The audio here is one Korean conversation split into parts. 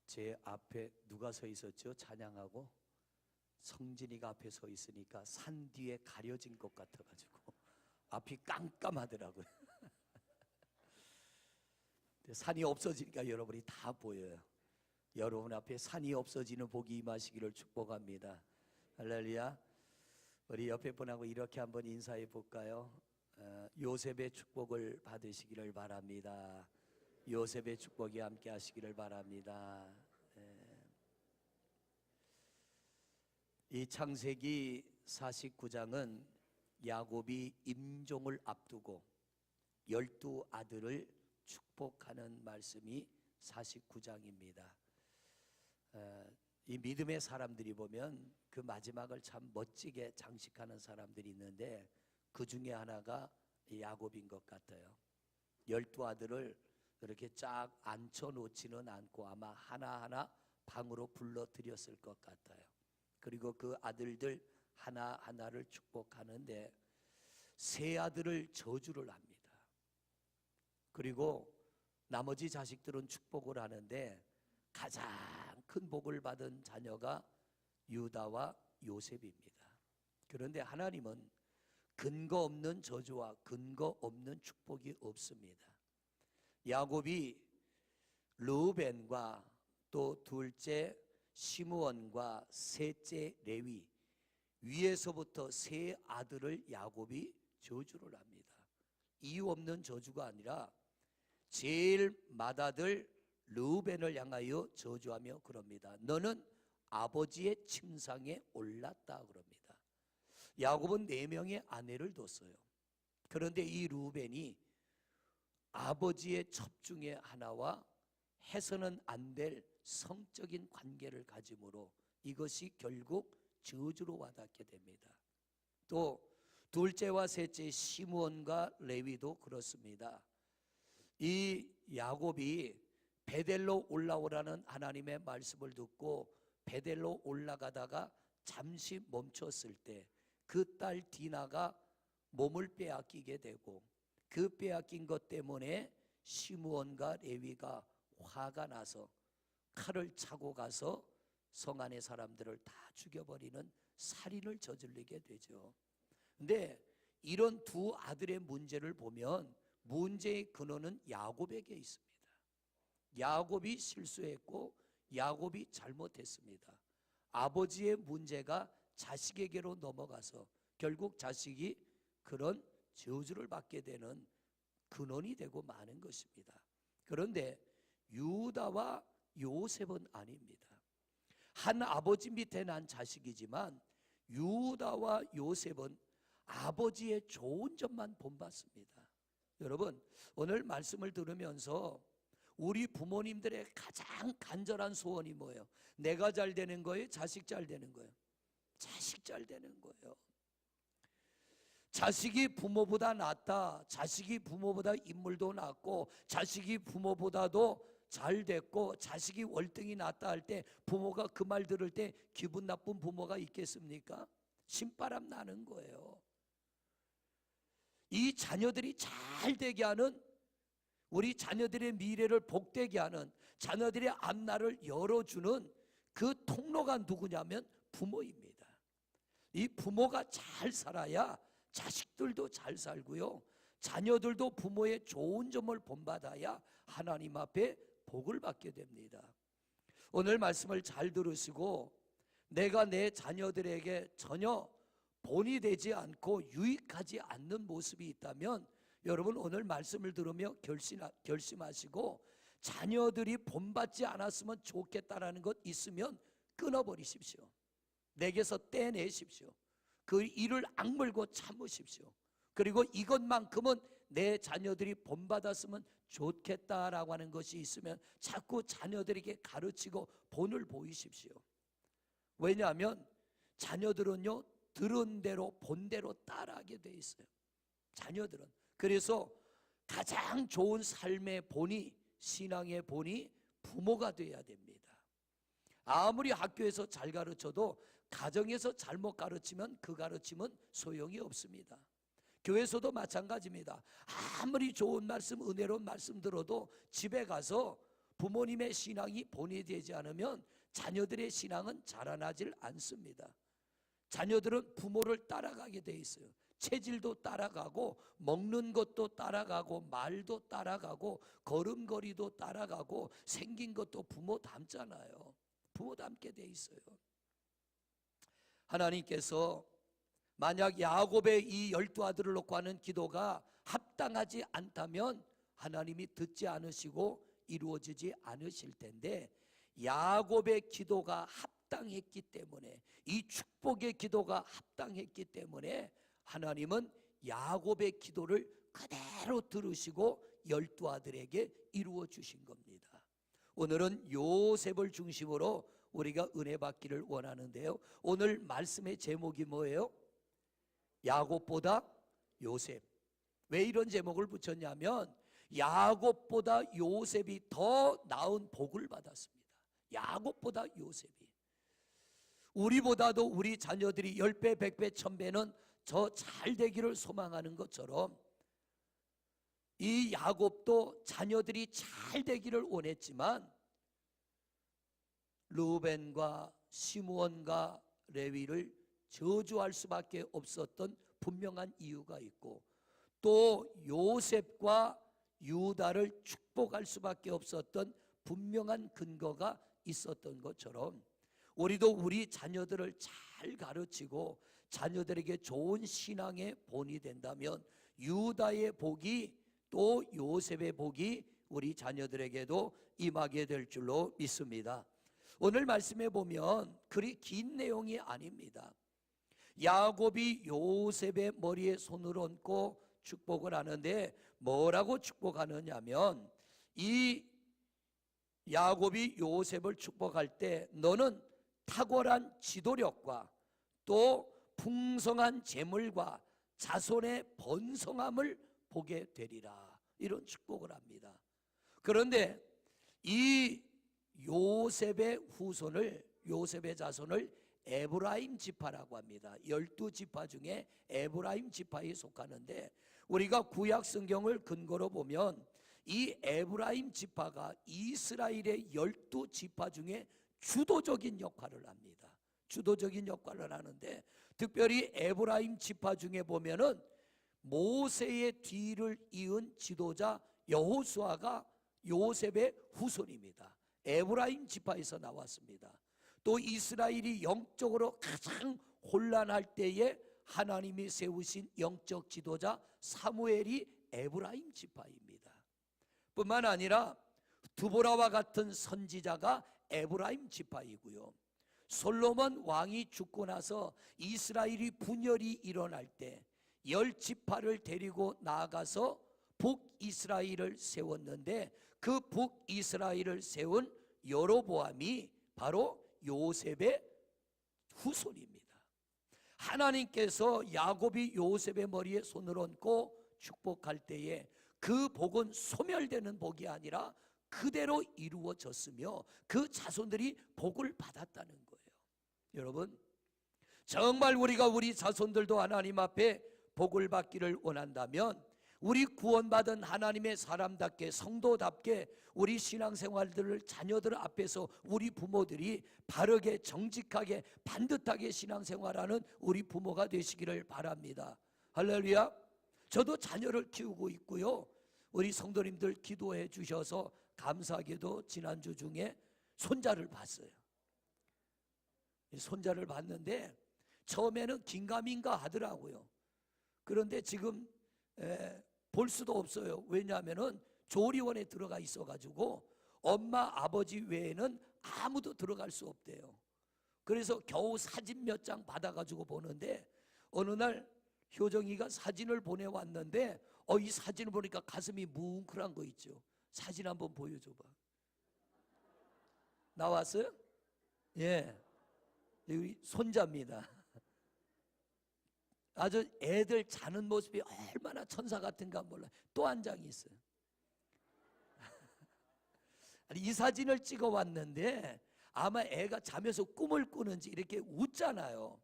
제 앞에 누가 서 있었죠? 찬양하고 성진이가 앞에 서 있으니까 산 뒤에 가려진 것 같아가지고 앞이 깜깜하더라고요. 산이 없어지니까 여러분이 다 보여요. 여러분 앞에 산이 없어지는 복이 임하시기를 축복합니다. 할렐루야. 우리 옆에 분하고 이렇게 한번 인사해 볼까요? 요셉의 축복을 받으시기를 바랍니다. 요셉의 축복이 함께 하시기를 바랍니다. 이 창세기 49장은 야곱이 임종을 앞두고 12아들을 축복하는 말씀이 49장입니다. 이 믿음의 사람들이 보면 그 마지막을 참 멋지게 장식하는 사람들이 있는데 그 중에 하나가 야곱인 것 같아요. 12아들을 이렇게 쫙 앉혀놓지는 않고 아마 하나하나 방으로 불러들였을 것 같아요. 그리고 그 아들들 하나하나를 축복하는데 세 아들을 저주를 합니다. 그리고 나머지 자식들은 축복을 하는데 가장 큰 복을 받은 자녀가 유다와 요셉입니다. 그런데 하나님은 근거 없는 저주와 근거 없는 축복이 없습니다. 야곱이 르우벤과 또 둘째 시므온과 셋째 레위, 위에서부터 세 아들을 야곱이 저주를 합니다. 이유 없는 저주가 아니라 제일 맏아들 르우벤을 향하여 저주하며 그럽니다. 너는 아버지의 침상에 올랐다 그럽니다. 야곱은 4명의 아내를 뒀어요. 그런데 이 르우벤이 아버지의 첩 중에 하나와 해서는 안 될 성적인 관계를 가짐으로 이것이 결국 저주로 와닿게 됩니다. 또 둘째와 셋째 시므온과 레위도 그렇습니다. 이 야곱이 베델로 올라오라는 하나님의 말씀을 듣고 베델로 올라가다가 잠시 멈췄을 때 그 딸 디나가 몸을 빼앗기게 되고 그 빼앗긴 것 때문에 시므온과 레위가 화가 나서 칼을 차고 가서 성 안의 사람들을 다 죽여버리는 살인을 저지르게 되죠. 근데 이런 두 아들의 문제를 보면 문제의 근원은 야곱에게 있습니다. 야곱이 실수했고 야곱이 잘못했습니다. 아버지의 문제가 자식에게로 넘어가서 결국 자식이 그런 저주를 받게 되는 근원이 되고 마는 것입니다. 그런데 유다와 요셉은 아닙니다. 한 아버지 밑에 난 자식이지만 유다와 요셉은 아버지의 좋은 점만 본받습니다. 여러분, 오늘 말씀을 들으면서 우리 부모님들의 가장 간절한 소원이 뭐예요? 내가 잘 되는 거예요? 자식 잘 되는 거예요? 자식 잘 되는 거예요. 자식이 부모보다 낫다, 자식이 부모보다 인물도 낫고 자식이 부모보다도 잘 됐고 자식이 월등히 낫다 할 때 부모가 그 말 들을 때 기분 나쁜 부모가 있겠습니까? 신바람 나는 거예요. 이 자녀들이 잘 되게 하는, 우리 자녀들의 미래를 복되게 하는, 자녀들의 앞날을 열어주는 그 통로가 누구냐면 부모입니다. 이 부모가 잘 살아야 자식들도 잘 살고요, 자녀들도 부모의 좋은 점을 본받아야 하나님 앞에 복을 받게 됩니다. 오늘 말씀을 잘 들으시고 내가 내 자녀들에게 전혀 본이 되지 않고 유익하지 않는 모습이 있다면 여러분 오늘 말씀을 들으며 결심하시고 자녀들이 본받지 않았으면 좋겠다라는 것 있으면 끊어버리십시오. 내게서 떼내십시오. 그 일을 악물고 참으십시오. 그리고 이것만큼은 내 자녀들이 본받았으면 좋겠다라고 하는 것이 있으면 자꾸 자녀들에게 가르치고 본을 보이십시오. 왜냐하면 자녀들은요, 들은 대로 본 대로 따라하게 돼 있어요. 자녀들은. 그래서 가장 좋은 삶의 본이, 신앙의 본이 부모가 돼야 됩니다. 아무리 학교에서 잘 가르쳐도 가정에서 잘못 가르치면 그 가르침은 소용이 없습니다. 교회에서도 마찬가지입니다. 아무리 좋은 말씀, 은혜로운 말씀 들어도 집에 가서 부모님의 신앙이 본이되지 않으면 자녀들의 신앙은 자라나질 않습니다. 자녀들은 부모를 따라가게 돼 있어요. 체질도 따라가고, 먹는 것도 따라가고, 말도 따라가고, 걸음걸이도 따라가고, 생긴 것도 부모 닮잖아요. 부모 닮게 돼 있어요. 하나님께서 만약 야곱의 이 12아들을 놓고 하는 기도가 합당하지 않다면 하나님이 듣지 않으시고 이루어지지 않으실 텐데, 야곱의 기도가 합당했기 때문에, 이 축복의 기도가 합당했기 때문에 하나님은 야곱의 기도를 그대로 들으시고 12아들에게 이루어 주신 겁니다. 오늘은 요셉을 중심으로 우리가 은혜 받기를 원하는데요, 오늘 말씀의 제목이 뭐예요? 야곱보다 요셉. 왜 이런 제목을 붙였냐면 야곱보다 요셉이 더 나은 복을 받았습니다. 야곱보다 요셉이. 우리보다도 우리 자녀들이 10배, 100배, 1000배는 더 잘 되기를 소망하는 것처럼 이 야곱도 자녀들이 잘 되기를 원했지만 르우벤과 시므온과 레위를 저주할 수밖에 없었던 분명한 이유가 있고, 또 요셉과 유다를 축복할 수밖에 없었던 분명한 근거가 있었던 것처럼 우리도 우리 자녀들을 잘 가르치고 자녀들에게 좋은 신앙의 본이 된다면 유다의 복이 또 요셉의 복이 우리 자녀들에게도 임하게 될 줄로 믿습니다. 오늘 말씀에 보면 그리 긴 내용이 아닙니다. 야곱이 요셉의 머리에 손을 얹고 축복을 하는데 뭐라고 축복하느냐면, 이 야곱이 요셉을 축복할 때 너는 탁월한 지도력과 또 풍성한 재물과 자손의 번성함을 보게 되리라, 이런 축복을 합니다. 그런데 이 요셉의 후손을, 요셉의 자손을 에브라임 지파라고 합니다. 12지파 중에 에브라임 지파에 속하는데, 우리가 구약 성경을 근거로 보면 이 에브라임 지파가 이스라엘의 12지파 중에 주도적인 역할을 합니다. 주도적인 역할을 하는데, 특별히 에브라임 지파 중에 보면은 모세의 뒤를 이은 지도자 여호수아가 요셉의 후손입니다. 에브라임 지파에서 나왔습니다. 또 이스라엘이 영적으로 가장 혼란할 때에 하나님이 세우신 영적 지도자 사무엘이 에브라임 지파입니다. 뿐만 아니라 드보라와 같은 선지자가 에브라임 지파이고요, 솔로몬 왕이 죽고 나서 이스라엘이 분열이 일어날 때 10지파를 데리고 나아가서 북이스라엘을 세웠는데, 그 북이스라엘을 세운 여로보암이 바로 요셉의 후손입니다. 하나님께서 야곱이 요셉의 머리에 손을 얹고 축복할 때에 그 복은 소멸되는 복이 아니라 그대로 이루어졌으며 그 자손들이 복을 받았다는 거예요. 여러분, 정말 우리가 우리 자손들도 하나님 앞에 복을 받기를 원한다면 우리 구원받은 하나님의 사람답게, 성도답게 우리 신앙생활들을 자녀들 앞에서 우리 부모들이 바르게, 정직하게, 반듯하게 신앙생활하는 우리 부모가 되시기를 바랍니다. 할렐루야. 저도 자녀를 키우고 있고요, 우리 성도님들 기도해 주셔서 감사하게도 지난주 중에 손자를 봤어요. 손자를 봤는데 처음에는 긴가민가 하더라고요. 그런데 지금 볼 수도 없어요. 왜냐하면 조리원에 들어가 있어가지고 엄마 아버지 외에는 아무도 들어갈 수 없대요. 그래서 겨우 사진 몇 장 받아가지고 보는데 어느 날 효정이가 사진을 보내왔는데 이 사진을 보니까 가슴이 뭉클한 거 있죠. 사진 한번 보여줘봐. 나왔어요? 예, 여기 손자입니다. 아주 애들 자는 모습이 얼마나 천사 같은가 몰라요. 또 한 장이 있어요. 이 사진을 찍어 왔는데 아마 애가 자면서 꿈을 꾸는지 이렇게 웃잖아요.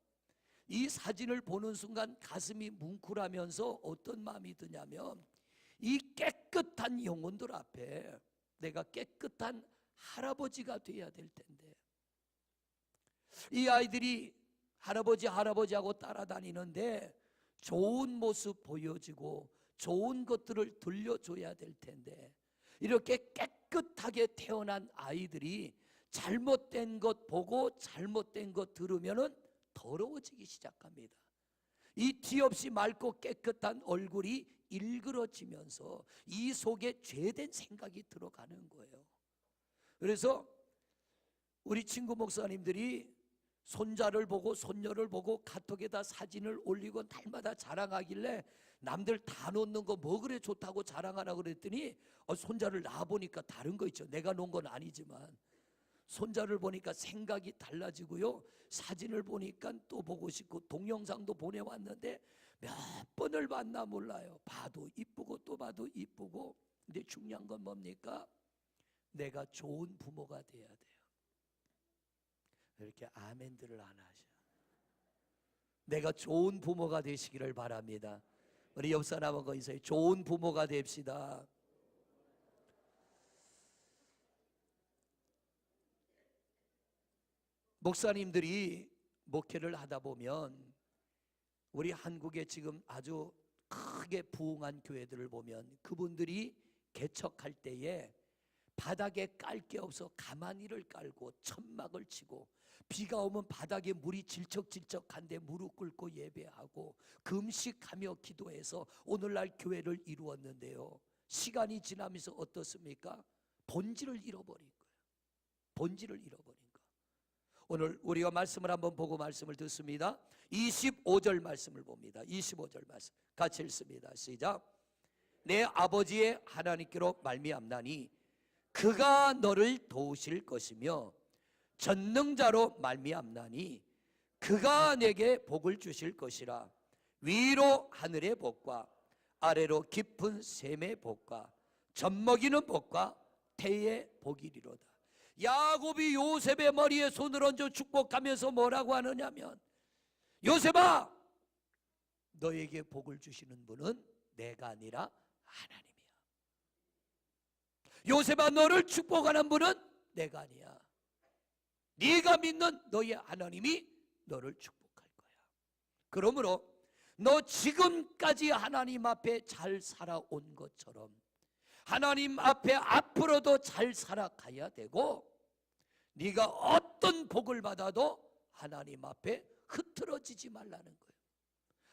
이 사진을 보는 순간 가슴이 뭉클하면서 어떤 마음이 드냐면 이 깨끗한 영혼들 앞에 내가 깨끗한 할아버지가 돼야 될 텐데, 이 아이들이 할아버지 하고 따라다니는데 좋은 모습 보여주고 좋은 것들을 들려줘야 될 텐데, 이렇게 깨끗하게 태어난 아이들이 잘못된 것 보고 잘못된 것 들으면은 더러워지기 시작합니다. 이 티 없이 맑고 깨끗한 얼굴이 일그러지면서 이 속에 죄된 생각이 들어가는 거예요. 그래서 우리 친구 목사님들이 손자를 보고 손녀를 보고 카톡에다 사진을 올리고 날마다 자랑하길래 남들 다 놓는 거 뭐 그래 좋다고 자랑하나 그랬더니 손자를 낳아보니까 다른 거 있죠. 내가 놓은 건 아니지만 손자를 보니까 생각이 달라지고요, 사진을 보니까 또 보고 싶고 동영상도 보내왔는데 몇 번을 봤나 몰라요. 봐도 이쁘고 또 봐도 이쁘고. 근데 중요한 건 뭡니까? 내가 좋은 부모가 돼야 돼요. 이렇게 아멘들을 안 하셔. 내가 좋은 부모가 되시기를 바랍니다. 우리 옆 사람하고 인사해. 좋은 부모가 됩시다. 목사님들이 목회를 하다 보면 우리 한국에 지금 아주 크게 부흥한 교회들을 보면 그분들이 개척할 때에 바닥에 깔 게 없어 가마니를 깔고 천막을 치고, 비가 오면 바닥에 물이 질척질척한데 무릎 꿇고 예배하고 금식하며 기도해서 오늘날 교회를 이루었는데요, 시간이 지나면서 어떻습니까? 본질을 잃어버린 거예요. 본질을 잃어버린 거예요. 오늘 우리가 말씀을 한번 보고 말씀을 듣습니다. 25절 말씀을 봅니다. 25절 말씀 같이 읽습니다. 시작. 내 아버지의 하나님께로 말미암나니 그가 너를 도우실 것이며 전능자로 말미암나니 그가 내게 복을 주실 것이라. 위로 하늘의 복과 아래로 깊은 샘의 복과 젖먹이는 복과 태의 복이리로다. 야곱이 요셉의 머리에 손을 얹어 축복하면서 뭐라고 하느냐면, 요셉아, 너에게 복을 주시는 분은 내가 아니라 하나님이야. 요셉아, 너를 축복하는 분은 내가 아니야. 네가 믿는 너의 하나님이 너를 축복할 거야. 그러므로 너 지금까지 하나님 앞에 잘 살아온 것처럼 하나님 앞에 앞으로도 잘 살아가야 되고, 네가 어떤 복을 받아도 하나님 앞에 흐트러지지 말라는 거예요.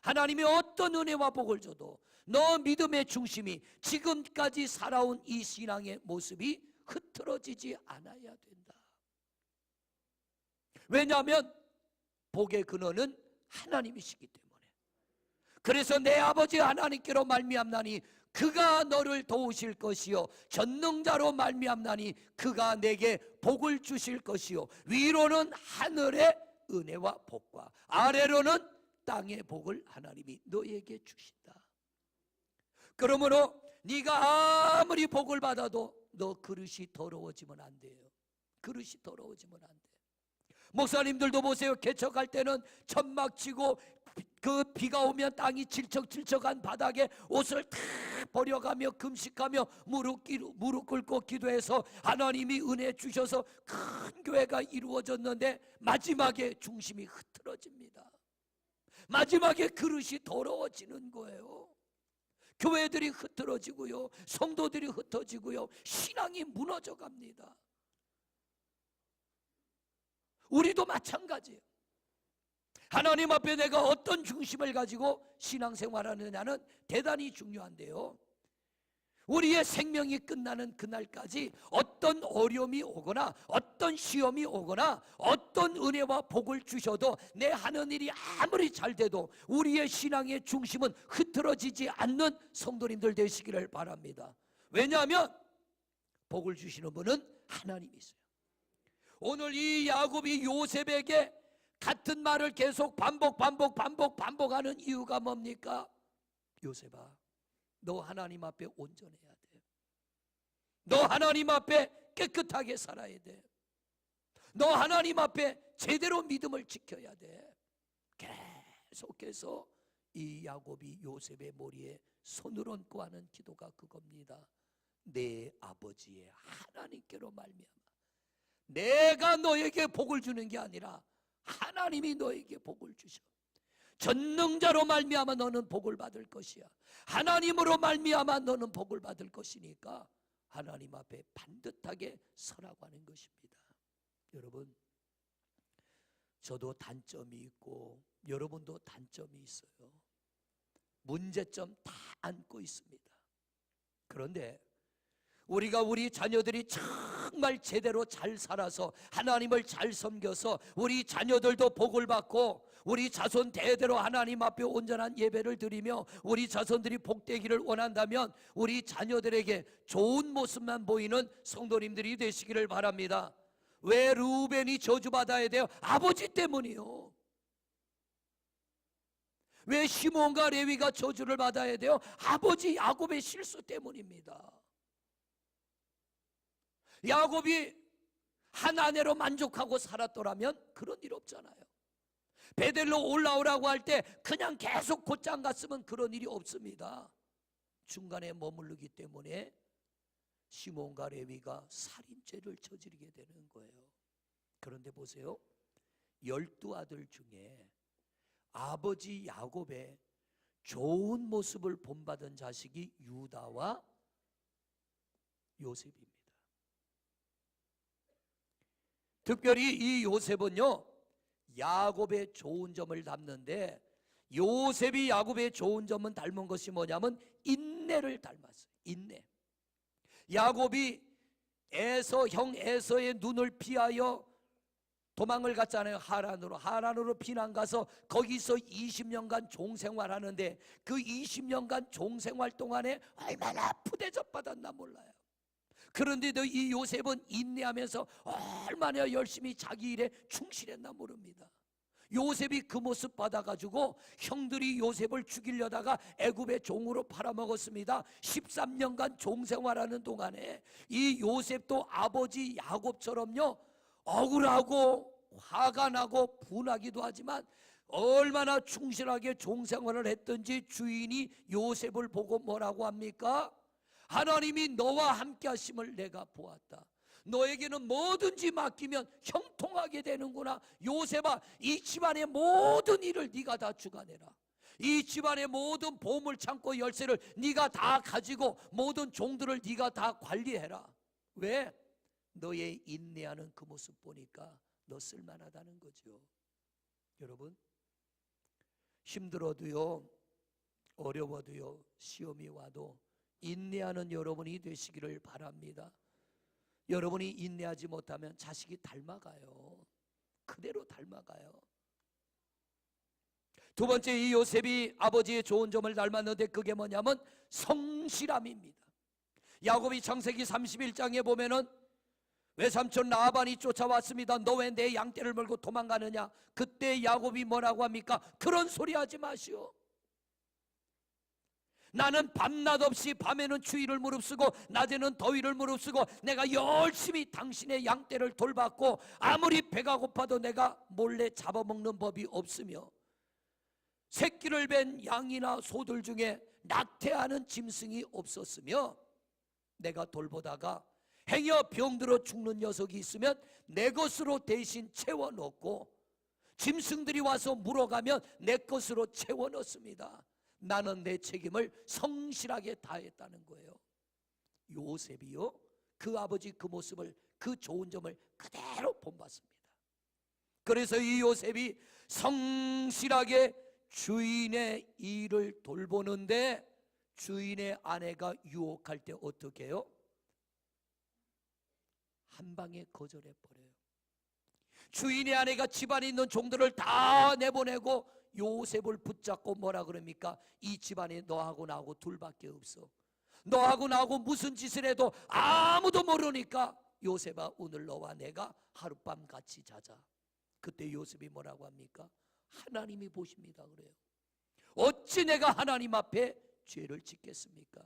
하나님이 어떤 은혜와 복을 줘도 너 믿음의 중심이 지금까지 살아온 이 신앙의 모습이 흐트러지지 않아야 된다. 왜냐하면 복의 근원은 하나님이시기 때문에. 그래서 내 아버지 하나님께로 말미암나니 그가 너를 도우실 것이요 전능자로 말미암나니 그가 내게 복을 주실 것이요 위로는 하늘의 은혜와 복과 아래로는 땅의 복을 하나님이 너에게 주신다. 그러므로 네가 아무리 복을 받아도 너 그릇이 더러워지면 안 돼요. 그릇이 더러워지면 안 돼. 목사님들도 보세요. 개척할 때는 천막 치고 그 비가 오면 땅이 질척질척한 바닥에 옷을 탁 버려가며 금식하며 무릎 꿇고 기도해서 하나님이 은혜 주셔서 큰 교회가 이루어졌는데 마지막에 중심이 흐트러집니다. 마지막에 그릇이 더러워지는 거예요. 교회들이 흐트러지고요, 성도들이 흩어지고요, 신앙이 무너져 갑니다. 우리도 마찬가지예요. 하나님 앞에 내가 어떤 중심을 가지고 신앙생활하느냐는 대단히 중요한데요, 우리의 생명이 끝나는 그날까지 어떤 어려움이 오거나 어떤 시험이 오거나 어떤 은혜와 복을 주셔도 내 하는 일이 아무리 잘 돼도 우리의 신앙의 중심은 흐트러지지 않는 성도님들 되시기를 바랍니다. 왜냐하면 복을 주시는 분은 하나님이세요. 오늘 이 야곱이 요셉에게 같은 말을 계속 반복하는 이유가 뭡니까? 요셉아, 너 하나님 앞에 온전해야 돼. 너 하나님 앞에 깨끗하게 살아야 돼. 너 하나님 앞에 제대로 믿음을 지켜야 돼. 계속해서 이 야곱이 요셉의 머리에 손을 얹고 하는 기도가 그겁니다. 내 아버지의 하나님께로 말미암아. 내가 너에게 복을 주는 게 아니라 하나님이 너에게 복을 주셔. 전능자로 말미암아 너는 복을 받을 것이야. 하나님으로 말미암아 너는 복을 받을 것이니까 하나님 앞에 반듯하게 서라고 하는 것입니다. 여러분, 저도 단점이 있고 여러분도 단점이 있어요. 문제점 다 안고 있습니다. 그런데 우리가 우리 자녀들이 정말 제대로 잘 살아서 하나님을 잘 섬겨서 우리 자녀들도 복을 받고 우리 자손 대대로 하나님 앞에 온전한 예배를 드리며 우리 자손들이 복되기를 원한다면 우리 자녀들에게 좋은 모습만 보이는 성도님들이 되시기를 바랍니다. 왜 르우벤이 저주받아야 돼요? 아버지 때문이요. 왜 시몬과 레위가 저주를 받아야 돼요? 아버지 야곱의 실수 때문입니다. 야곱이 한 아내로 만족하고 살았더라면 그런 일 없잖아요. 베델로 올라오라고 할 때 그냥 계속 곧장 갔으면 그런 일이 없습니다. 중간에 머무르기 때문에 시몬과 레위가 살인죄를 저지르게 되는 거예요. 그런데 보세요, 12아들 중에 아버지 야곱의 좋은 모습을 본받은 자식이 유다와 요셉입니다. 특별히 이 요셉은요, 야곱의 좋은 점을 닮는데, 요셉이 야곱의 좋은 점은 닮은 것이 뭐냐면 인내를 닮았어요. 인내. 야곱이 형 에서의 눈을 피하여 도망을 갔잖아요. 하란으로 피난 가서 거기서 20년간 종생활하는데 그 20년간 종생활 동안에 얼마나 푸대접 받았나 몰라요. 그런데도 이 요셉은 인내하면서 얼마나 열심히 자기 일에 충실했나 모릅니다. 요셉이 그 모습 받아가지고 형들이 요셉을 죽이려다가 애굽의 종으로 팔아먹었습니다. 13년간 종생활하는 동안에 이 요셉도 아버지 야곱처럼요, 억울하고 화가 나고 분하기도 하지만 얼마나 충실하게 종생활을 했던지 주인이 요셉을 보고 뭐라고 합니까? 하나님이 너와 함께 하심을 내가 보았다. 너에게는 뭐든지 맡기면 형통하게 되는구나. 요셉아, 이 집안의 모든 일을 네가 다 주관해라. 이 집안의 모든 보물 창고 열쇠를 네가 다 가지고 모든 종들을 네가 다 관리해라. 왜? 너의 인내하는 그 모습 보니까 너 쓸만하다는 거죠. 여러분, 힘들어도요, 어려워도요, 시험이 와도 인내하는 여러분이 되시기를 바랍니다. 여러분이 인내하지 못하면 자식이 닮아가요. 그대로 닮아가요. 두 번째, 이 요셉이 아버지의 좋은 점을 닮았는데 그게 뭐냐면 성실함입니다. 야곱이 창세기 31장에 보면은 외삼촌 라반이 쫓아왔습니다. 너 왜 내 양떼를 몰고 도망가느냐? 그때 야곱이 뭐라고 합니까? 그런 소리 하지 마시오. 나는 밤낮 없이 밤에는 추위를 무릅쓰고 낮에는 더위를 무릅쓰고 내가 열심히 당신의 양떼를 돌봤고 아무리 배가 고파도 내가 몰래 잡아먹는 법이 없으며 새끼를 뵌 양이나 소들 중에 낙태하는 짐승이 없었으며 내가 돌보다가 행여 병들어 죽는 녀석이 있으면 내 것으로 대신 채워 넣고 짐승들이 와서 물어가면 내 것으로 채워 넣습니다. 나는 내 책임을 성실하게 다했다는 거예요. 요셉이요, 그 아버지 그 모습을, 그 좋은 점을 그대로 본받습니다. 그래서 이 요셉이 성실하게 주인의 일을 돌보는데 주인의 아내가 유혹할 때 어떻게 해요? 한 방에 거절해버려요. 주인의 아내가 집안에 있는 종들을 다 내보내고 요셉을 붙잡고 뭐라 그럽니까? 이 집안에 너하고 나하고 둘밖에 없어. 너하고 나하고 무슨 짓을 해도 아무도 모르니까 요셉아, 오늘 너와 내가 하룻밤 같이 자자. 그때 요셉이 뭐라고 합니까? 하나님이 보십니다 그래요. 어찌 내가 하나님 앞에 죄를 짓겠습니까?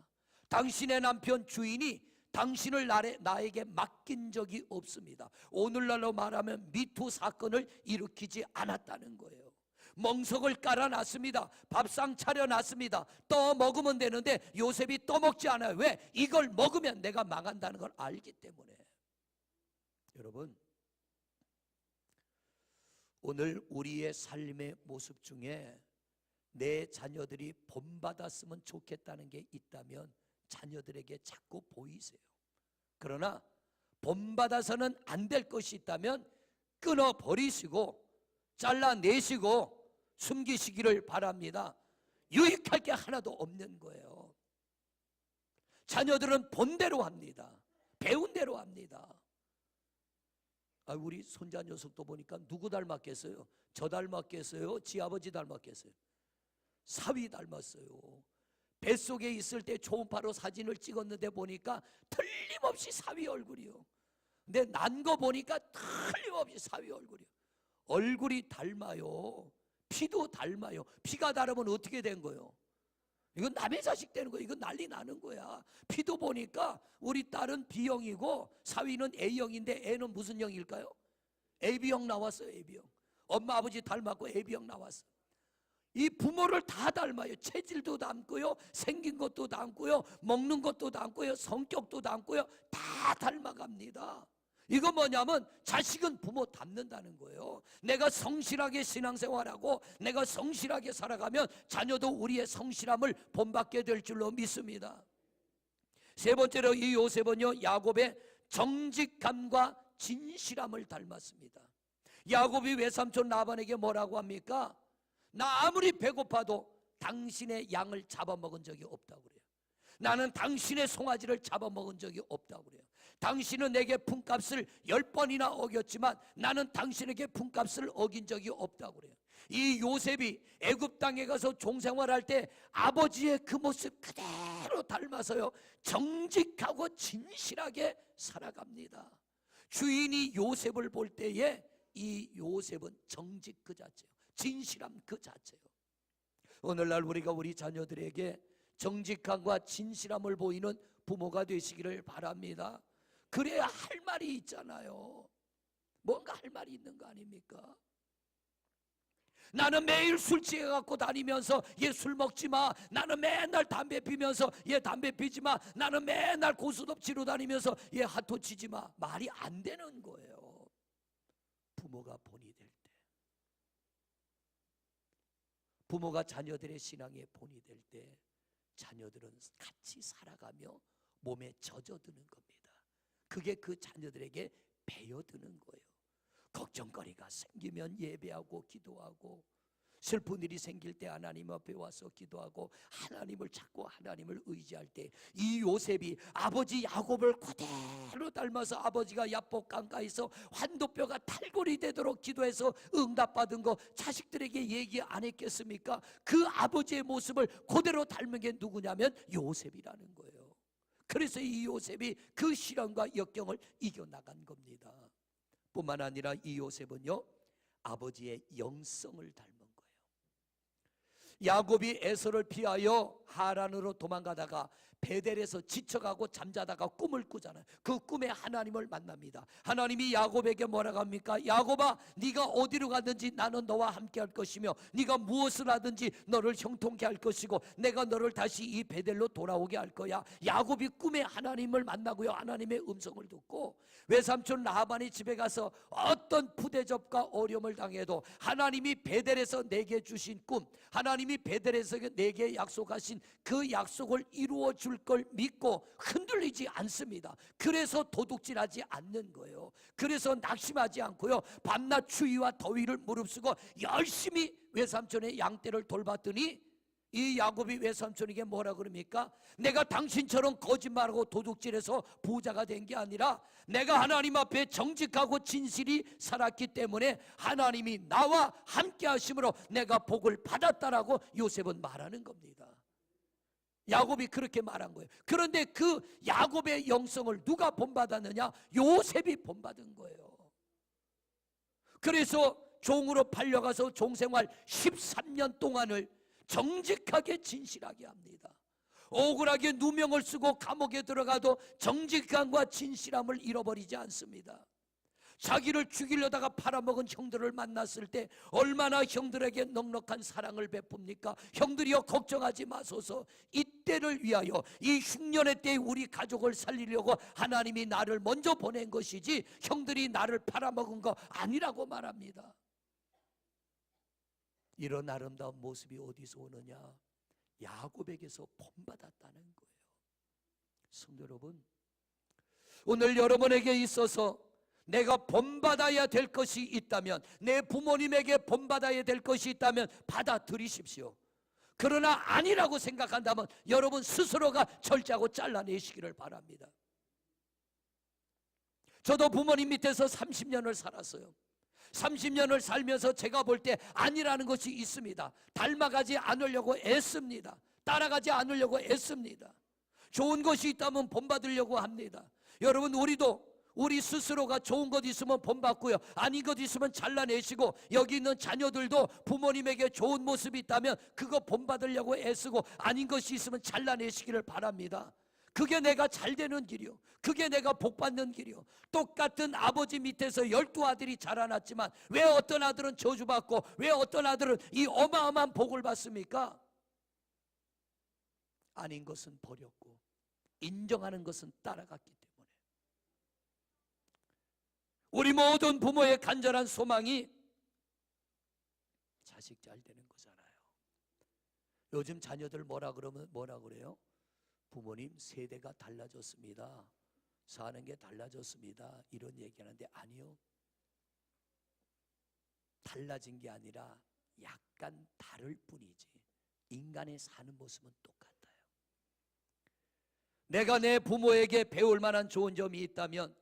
당신의 남편 주인이 당신을 나에게 맡긴 적이 없습니다. 오늘날로 말하면 미투 사건을 일으키지 않았다는 거예요. 멍석을 깔아놨습니다. 밥상 차려놨습니다. 떠 먹으면 되는데 요셉이 떠먹지 않아요. 왜? 이걸 먹으면 내가 망한다는 걸 알기 때문에. 여러분, 오늘 우리의 삶의 모습 중에 내 자녀들이 본받았으면 좋겠다는 게 있다면 자녀들에게 자꾸 보이세요. 그러나 본받아서는 안 될 것이 있다면 끊어버리시고 잘라내시고 숨기시기를 바랍니다. 유익할 게 하나도 없는 거예요. 자녀들은 본대로 합니다. 배운 대로 합니다. 우리 손자 녀석도 보니까 누구 닮았겠어요? 저 닮았겠어요? 지 아버지 닮았겠어요? 사위 닮았어요. 뱃속에 있을 때 초음파로 사진을 찍었는데 보니까 틀림없이 사위 얼굴이요. 근데 난 거 보니까 틀림없이 사위 얼굴이요. 얼굴이 닮아요. 피도 닮아요. 피가 다르면 어떻게 된 거예요? 이건 남의 자식 되는 거예요. 이건 난리 나는 거야. 피도 보니까 우리 딸은 B형이고 사위는 A형인데 애는 무슨 형일까요? AB형 나왔어요. AB형. 엄마 아버지 닮았고 AB형 나왔어. 이 부모를 다 닮아요. 체질도 닮고요, 생긴 것도 닮고요, 먹는 것도 닮고요, 성격도 닮고요. 다 닮아갑니다. 이거 뭐냐면 자식은 부모 닮는다는 거예요. 내가 성실하게 신앙생활하고 내가 성실하게 살아가면 자녀도 우리의 성실함을 본받게 될 줄로 믿습니다. 세 번째로 이 요셉은요, 야곱의 정직함과 진실함을 닮았습니다. 야곱이 외삼촌 라반에게 뭐라고 합니까? 나 아무리 배고파도 당신의 양을 잡아먹은 적이 없다고 그래요. 나는 당신의 송아지를 잡아먹은 적이 없다고 그래요. 당신은 내게 품값을 10번이나 어겼지만 나는 당신에게 품값을 어긴 적이 없다고 그래요. 이 요셉이 애굽 땅에 가서 종생활할 때 아버지의 그 모습 그대로 닮아서요, 정직하고 진실하게 살아갑니다. 주인이 요셉을 볼 때에 이 요셉은 정직 그 자체예요. 진실함 그 자체예요. 오늘날 우리가 우리 자녀들에게 정직함과 진실함을 보이는 부모가 되시기를 바랍니다. 그래야 할 말이 있잖아요. 뭔가 할 말이 있는 거 아닙니까? 나는 매일 술 취해갖고 다니면서 얘 술 먹지 마. 나는 맨날 담배 피면서 얘 담배 피지 마. 나는 맨날 고스톱 치러 다니면서 얘 핫토 치지 마. 말이 안 되는 거예요. 부모가 본이 될 때, 부모가 자녀들의 신앙에 본이 될 때 자녀들은 같이 살아가며 몸에 젖어드는 겁니다. 그게 그 자녀들에게 배어드는 거예요. 걱정거리가 생기면 예배하고 기도하고, 슬픈 일이 생길 때 하나님 앞에 와서 기도하고 하나님을 찾고 하나님을 의지할 때 이 요셉이 아버지 야곱을 그대로 닮아서 아버지가 야복 강가에서 환도뼈가 탈골이 되도록 기도해서 응답받은 거 자식들에게 얘기 안 했겠습니까? 그 아버지의 모습을 그대로 닮은 게 누구냐면 요셉이라는 거예요. 그래서 이 요셉이 그 시련과 역경을 이겨나간 겁니다. 뿐만 아니라 이 요셉은요, 아버지의 영성을 닮은 거예요. 야곱이 에서를 피하여 하란으로 도망가다가 베델에서 지쳐가고 잠자다가 꿈을 꾸잖아요. 그 꿈에 하나님을 만납니다. 하나님이 야곱에게 뭐라고 합니까? 야곱아, 네가 어디로 가든지 나는 너와 함께 할 것이며 네가 무엇을 하든지 너를 형통케 할 것이고 내가 너를 다시 이 베델로 돌아오게 할 거야. 야곱이 꿈에 하나님을 만나고요, 하나님의 음성을 듣고 외삼촌 라반이 집에 가서 어떤 푸대접과 어려움을 당해도 하나님이 베델에서 내게 주신 꿈, 하나님이 베델에서 내게 약속하신 그 약속을 이루어 줄 걸 믿고 흔들리지 않습니다. 그래서 도둑질하지 않는 거예요. 그래서 낙심하지 않고요, 밤낮 추위와 더위를 무릅쓰고 열심히 외삼촌의 양떼를 돌봤더니 이 야곱이 외삼촌에게 뭐라 그럽니까? 내가 당신처럼 거짓말하고 도둑질해서 부자가 된 게 아니라 내가 하나님 앞에 정직하고 진실이 살았기 때문에 하나님이 나와 함께 하심으로 내가 복을 받았다라고 요셉은 말하는 겁니다. 야곱이 그렇게 말한 거예요. 그런데 그 야곱의 영성을 누가 본받았느냐? 요셉이 본받은 거예요. 그래서 종으로 팔려가서 종생활 13년 동안을 정직하게 진실하게 합니다. 억울하게 누명을 쓰고 감옥에 들어가도 정직함과 진실함을 잃어버리지 않습니다. 자기를 죽이려다가 팔아먹은 형들을 만났을 때 얼마나 형들에게 넉넉한 사랑을 베풉니까? 형들이여 걱정하지 마소서. 이때를 위하여, 이 흉년의 때에 우리 가족을 살리려고 하나님이 나를 먼저 보낸 것이지 형들이 나를 팔아먹은 거 아니라고 말합니다. 이런 아름다운 모습이 어디서 오느냐? 야곱에게서 본받았다는 거예요. 성도 여러분, 오늘 여러분에게 있어서 내가 본받아야 될 것이 있다면, 내 부모님에게 본받아야 될 것이 있다면 받아들이십시오. 그러나 아니라고 생각한다면 여러분 스스로가 절제하고 잘라내시기를 바랍니다. 저도 부모님 밑에서 30년을 살았어요. 30년을 살면서 제가 볼 때 아니라는 것이 있습니다. 닮아가지 않으려고 애씁니다. 따라가지 않으려고 애씁니다. 좋은 것이 있다면 본받으려고 합니다. 여러분, 우리 스스로가 좋은 것 있으면 본받고요, 아닌 것 있으면 잘라내시고, 여기 있는 자녀들도 부모님에게 좋은 모습이 있다면 그거 본받으려고 애쓰고, 아닌 것이 있으면 잘라내시기를 바랍니다. 그게 내가 잘되는 길이요, 그게 내가 복받는 길이요. 똑같은 아버지 밑에서 12아들이 자라났지만 왜 어떤 아들은 저주받고 왜 어떤 아들은 이 어마어마한 복을 받습니까? 아닌 것은 버렸고 인정하는 것은 따라갔기 때문에. 우리 모든 부모의 간절한 소망이 자식 잘 되는 거잖아요. 요즘 자녀들 뭐라 그래요? 부모님 세대가 달라졌습니다. 사는 게 달라졌습니다. 이런 얘기하는데 아니요. 달라진 게 아니라 약간 다를 뿐이지 인간의 사는 모습은 똑같아요. 내가 내 부모에게 배울 만한 좋은 점이 있다면,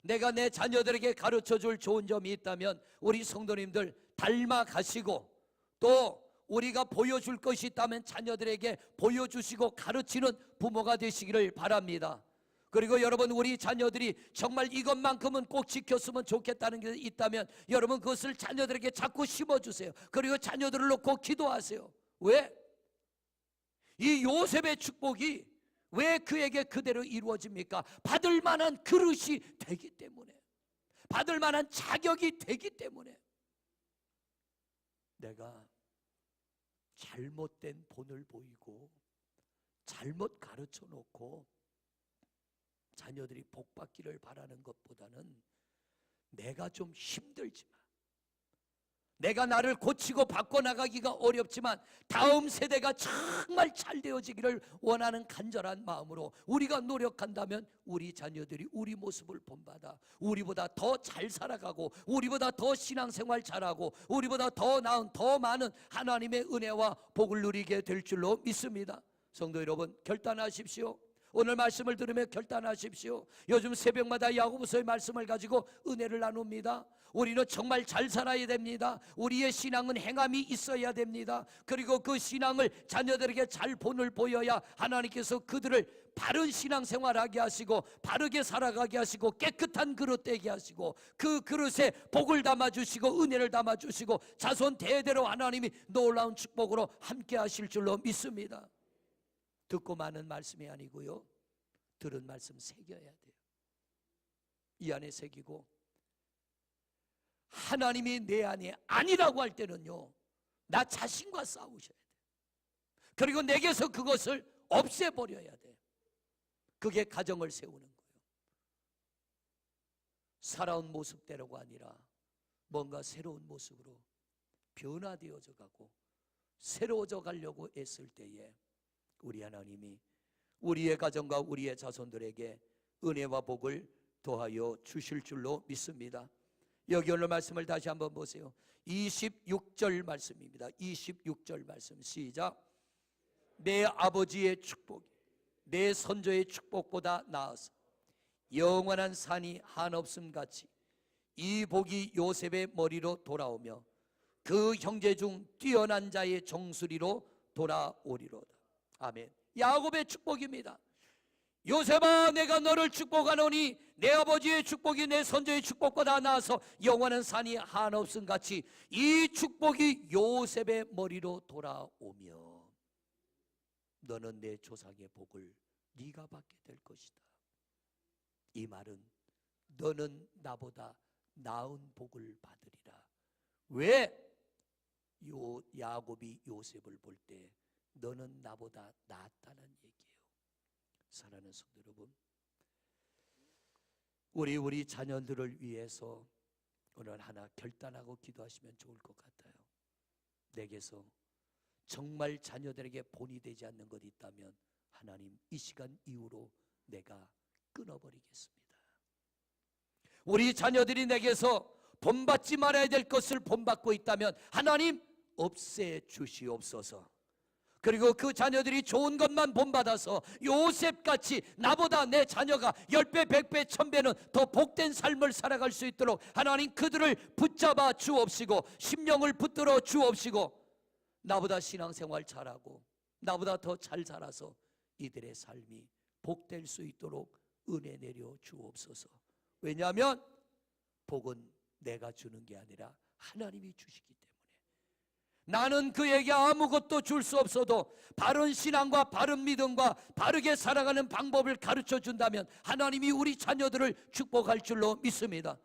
내가 내 자녀들에게 가르쳐줄 좋은 점이 있다면 우리 성도님들 닮아가시고, 또 우리가 보여줄 것이 있다면 자녀들에게 보여주시고 가르치는 부모가 되시기를 바랍니다. 그리고 여러분, 우리 자녀들이 정말 이것만큼은 꼭 지켰으면 좋겠다는 게 있다면 여러분 그것을 자녀들에게 자꾸 심어주세요. 그리고 자녀들을 놓고 기도하세요. 왜? 이 요셉의 축복이 왜 그에게 그대로 이루어집니까? 받을 만한 그릇이 되기 때문에, 받을 만한 자격이 되기 때문에. 내가 잘못된 본을 보이고 잘못 가르쳐 놓고 자녀들이 복 받기를 바라는 것보다는 내가 좀 힘들지만, 내가 나를 고치고 바꿔나가기가 어렵지만 다음 세대가 정말 잘 되어지기를 원하는 간절한 마음으로 우리가 노력한다면 우리 자녀들이 우리 모습을 본받아 우리보다 더 잘 살아가고, 우리보다 더 신앙생활 잘하고, 우리보다 더 나은, 더 많은 하나님의 은혜와 복을 누리게 될 줄로 믿습니다. 성도 여러분, 결단하십시오. 오늘 말씀을 들으며 결단하십시오. 요즘 새벽마다 야고보서의 말씀을 가지고 은혜를 나눕니다. 우리는 정말 잘 살아야 됩니다. 우리의 신앙은 행함이 있어야 됩니다. 그리고 그 신앙을 자녀들에게 잘 본을 보여야 하나님께서 그들을 바른 신앙생활하게 하시고 바르게 살아가게 하시고 깨끗한 그릇 되게 하시고 그 그릇에 복을 담아주시고 은혜를 담아주시고 자손 대대로 하나님이 놀라운 축복으로 함께 하실 줄로 믿습니다. 듣고 마는 말씀이 아니고요, 들은 말씀 새겨야 돼요. 이 안에 새기고, 하나님이 내 안에 아니라고 할 때는요, 나 자신과 싸우셔야 돼요. 그리고 내게서 그것을 없애버려야 돼요. 그게 가정을 세우는 거예요. 살아온 모습대로가 아니라 뭔가 새로운 모습으로 변화되어져 가고 새로워져 가려고 애쓸 때에 우리 하나님이 우리의 가정과 우리의 자손들에게 은혜와 복을 더하여 주실 줄로 믿습니다. 여기 오늘 말씀을 다시 한번 보세요. 26절 말씀입니다. 26절 말씀 시작. 내 아버지의 축복이 내 선조의 축복보다 나아서 영원한 산이 한없음 같이 이 복이 요셉의 머리로 돌아오며 그 형제 중 뛰어난 자의 정수리로 돌아오리로다. 아멘. 야곱의 축복입니다. 요셉아, 내가 너를 축복하노니 내 아버지의 축복이 내 선조의 축복보다 나아서 영원한 산이 한없음 같이 이 축복이 요셉의 머리로 돌아오며 너는 내 조상의 복을 네가 받게 될 것이다. 이 말은 너는 나보다 나은 복을 받으리라. 왜? 야곱이 요셉을 볼 때 너는 나보다 낫다는 얘기예요. 사랑하는 성도 여러분, 우리 자녀들을 위해서 오늘 하나 결단하고 기도하시면 좋을 것 같아요. 내게서 정말 자녀들에게 본이 되지 않는 것이 있다면 하나님, 이 시간 이후로 내가 끊어버리겠습니다. 우리 자녀들이 내게서 본받지 말아야 될 것을 본받고 있다면 하나님, 없애 주시옵소서. 그리고 그 자녀들이 좋은 것만 본받아서 요셉같이 나보다 내 자녀가 10배, 100배, 1000배는 더 복된 삶을 살아갈 수 있도록 하나님, 그들을 붙잡아 주옵시고 심령을 붙들어 주옵시고 나보다 신앙생활 잘하고 나보다 더 잘 살아서 이들의 삶이 복될 수 있도록 은혜 내려 주옵소서. 왜냐하면 복은 내가 주는 게 아니라 하나님이 주시기 때문에 나는 그에게 아무것도 줄 수 없어도 바른 신앙과 바른 믿음과 바르게 살아가는 방법을 가르쳐 준다면 하나님이 우리 자녀들을 축복할 줄로 믿습니다.